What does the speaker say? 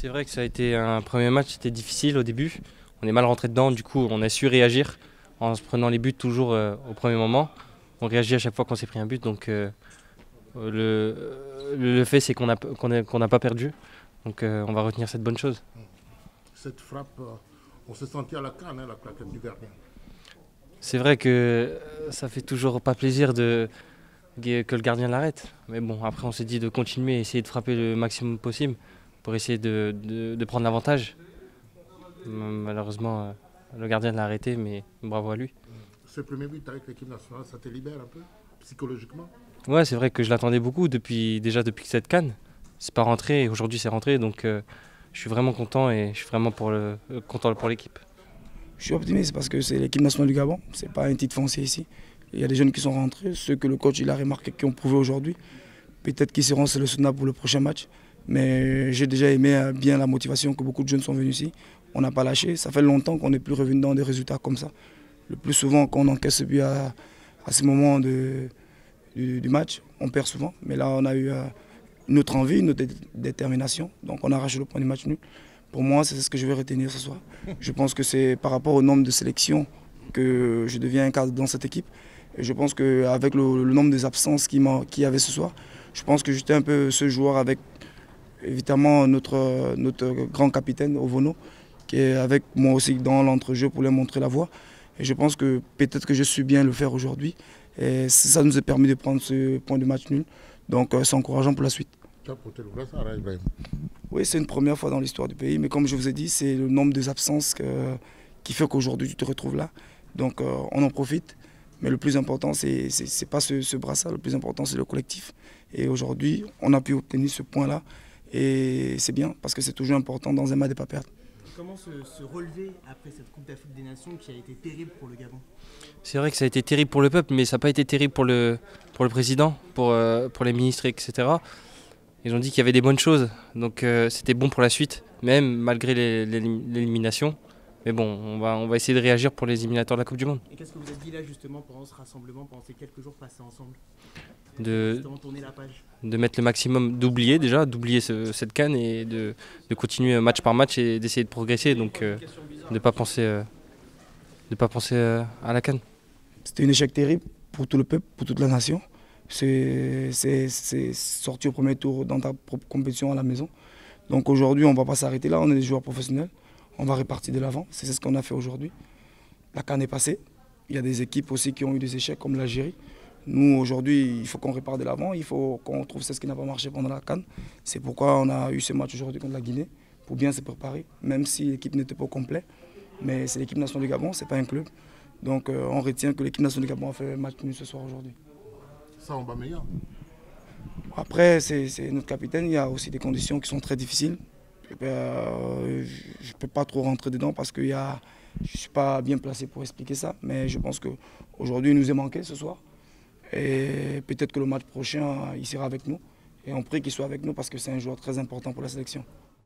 C'est vrai que ça a été un premier match, c'était difficile au début. On est mal rentré dedans, du coup on a su réagir en se prenant les buts toujours au premier moment. On réagit à chaque fois qu'on s'est pris un but, donc le fait c'est qu'on n'a pas perdu. Donc on va retenir cette bonne chose. Cette frappe, on s'est senti à la canne, hein, la claquette du gardien. C'est vrai que ça fait toujours pas plaisir que le gardien l'arrête. Mais bon, après on s'est dit de continuer, essayer de frapper le maximum possible pour essayer de prendre l'avantage. Malheureusement, le gardien l'a arrêté, mais bravo à lui. Ce premier but avec l'équipe nationale, ça te libère un peu, psychologiquement? Ouais, c'est vrai que je l'attendais beaucoup déjà depuis cette CAN. C'est pas rentré et aujourd'hui c'est rentré, donc je suis vraiment content et je suis vraiment content pour l'équipe. Je suis optimiste parce que c'est l'équipe nationale du Gabon, c'est pas un titre foncier ici. Il y a des jeunes qui sont rentrés, ceux que le coach il a remarqué qui ont prouvé aujourd'hui. Peut-être qu'ils seront sélectionnables pour le prochain match. Mais j'ai déjà aimé bien la motivation que beaucoup de jeunes sont venus ici. On n'a pas lâché. Ça fait longtemps qu'on n'est plus revenu dans des résultats comme ça. Le plus souvent, quand on encaisse ce but à ce moment du match, on perd souvent. Mais là, on a eu une autre envie, une autre détermination. Donc on a arraché le point du match nul. Pour moi, c'est ce que je vais retenir ce soir. Je pense que c'est par rapport au nombre de sélections que je deviens un cadre dans cette équipe. Et je pense qu'avec le nombre des absences qu'il y avait ce soir, je pense que j'étais un peu ce joueur avec évidemment notre grand capitaine Ovono, qui est avec moi aussi dans l'entrejeu pour lui montrer la voie. Et je pense que peut-être que je suis bien le faire aujourd'hui. Et ça nous a permis de prendre ce point de match nul. Donc c'est encourageant pour la suite. Tu as porté le brassard, hein, Ibrahim? Oui, c'est une première fois dans l'histoire du pays. Mais comme je vous ai dit, c'est le nombre des absences qui fait qu'aujourd'hui tu te retrouves là. Donc on en profite. Mais le plus important, c'est pas ce brassard, le plus important, c'est le collectif. Et aujourd'hui, on a pu obtenir ce point-là. Et c'est bien, parce que c'est toujours important dans un match de ne pas perdre. Comment se relever après cette Coupe d'Afrique des Nations qui a été terrible pour le Gabon? C'est vrai que ça a été terrible pour le peuple, mais ça n'a pas été terrible pour le président, pour les ministres, etc. Ils ont dit qu'il y avait des bonnes choses, donc c'était bon pour la suite, même malgré l'élimination. Mais bon, on va essayer de réagir pour les éliminatoires de la Coupe du Monde. Et qu'est-ce que vous avez dit là justement pendant ce rassemblement, pendant ces quelques jours passés ensemble? De tourner la page. mettre le maximum, d'oublier cette CAN et de continuer match par match et d'essayer de progresser, donc de ne pas penser à la CAN. C'était un échec terrible pour tout le peuple, pour toute la nation. C'est sorti au premier tour dans ta propre compétition à la maison. Donc aujourd'hui, on ne va pas s'arrêter là, on est des joueurs professionnels. On va repartir de l'avant, c'est ce qu'on a fait aujourd'hui. La CAN est passée. Il y a des équipes aussi qui ont eu des échecs comme l'Algérie. Nous, aujourd'hui, il faut qu'on reparte de l'avant, il faut qu'on trouve ce qui n'a pas marché pendant la CAN. C'est pourquoi on a eu ce match aujourd'hui contre la Guinée, pour bien se préparer, même si l'équipe n'était pas au complet. Mais c'est l'équipe nationale du Gabon, ce n'est pas un club. Donc on retient que l'équipe nationale du Gabon a fait un match nul ce soir aujourd'hui. Ça, on va meilleur. Après, c'est notre capitaine, il y a aussi des conditions qui sont très difficiles. Je ne peux pas trop rentrer dedans parce que je ne suis pas bien placé pour expliquer ça. Mais je pense qu'aujourd'hui, il nous est manqué ce soir. Et peut-être que le match prochain, il sera avec nous. Et on prie qu'il soit avec nous parce que c'est un joueur très important pour la sélection.